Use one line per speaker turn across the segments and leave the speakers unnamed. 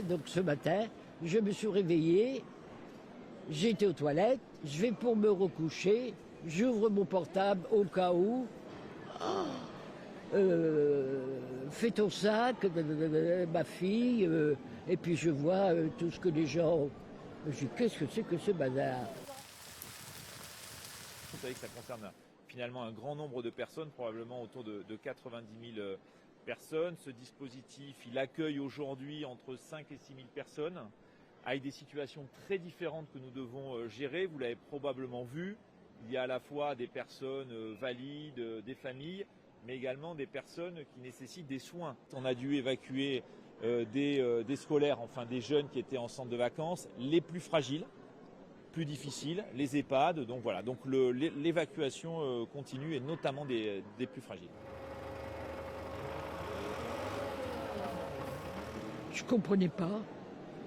Donc ce matin, je me suis réveillée, j'étais aux toilettes, je vais pour me recoucher, j'ouvre mon portable au cas où. Fais ton sac, ma fille, et puis je vois tout ce que les gens. Je dis, qu'est-ce que c'est que ce bazar?
Vous savez que ça concerne finalement un grand nombre de personnes, probablement autour de 90 000 personnes. Ce dispositif, il accueille aujourd'hui entre 5 et 6 000 personnes, avec des situations très différentes que nous devons gérer. Vous l'avez probablement vu, il y a à la fois des personnes valides, des familles, mais également des personnes qui nécessitent des soins. On a dû évacuer des scolaires, enfin des jeunes qui étaient en centre de vacances, les plus fragiles, plus difficiles, les EHPAD. Donc voilà, donc l'évacuation continue et notamment des plus fragiles.
Je comprenais pas,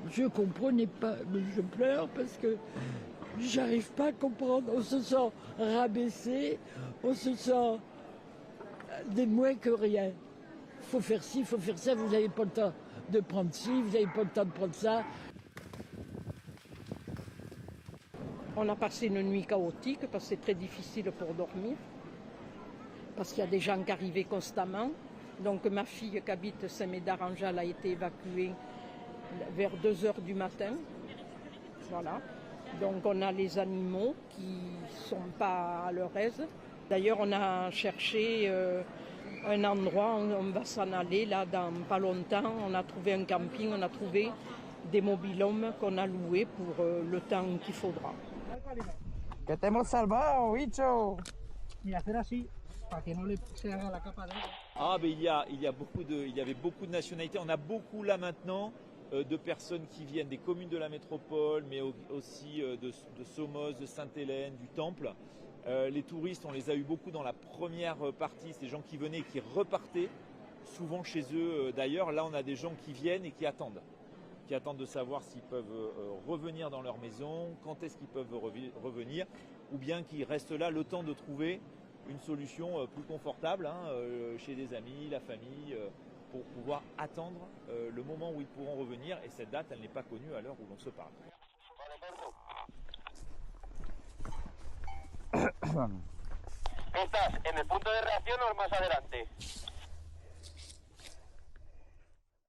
mais je pleure parce que j'arrive pas à comprendre. On se sent rabaissé, on se sent des moins que rien. Faut faire ci, faut faire ça, vous n'avez pas le temps de prendre ci, vous n'avez pas le temps de prendre ça.
On a passé une nuit chaotique parce que c'est très difficile pour dormir, parce qu'il y a des gens qui arrivaient constamment. Donc ma fille qui habite Saint-Médard-en-Jalles a été évacuée vers 2 heures du matin. Voilà. Donc on a les animaux qui ne sont pas à leur aise. D'ailleurs on a cherché un endroit où on va s'en aller là dans pas longtemps. On a trouvé un camping, on a trouvé des mobil-homes qu'on a loués pour le temps qu'il faudra.
Que te hemos salvado, bicho.
Y hacer así para que no le se haga la capa de agua.
Ah, mais il y avait beaucoup de nationalités. On a beaucoup là maintenant de personnes qui viennent des communes de la métropole, mais aussi de Somos, de Sainte-Hélène, du Temple. Les touristes, on les a eu beaucoup dans la première partie. C'est des gens qui venaient et qui repartaient, souvent chez eux d'ailleurs. Là, on a des gens qui viennent et qui attendent de savoir s'ils peuvent revenir dans leur maison, quand est-ce qu'ils peuvent revenir, ou bien qu'ils restent là le temps de trouver une solution plus confortable chez des amis, la famille, pour pouvoir attendre le moment où ils pourront revenir. Et cette date, elle n'est pas connue à l'heure où l'on se parle.
¿Estás en el punto de reacción o más adelante?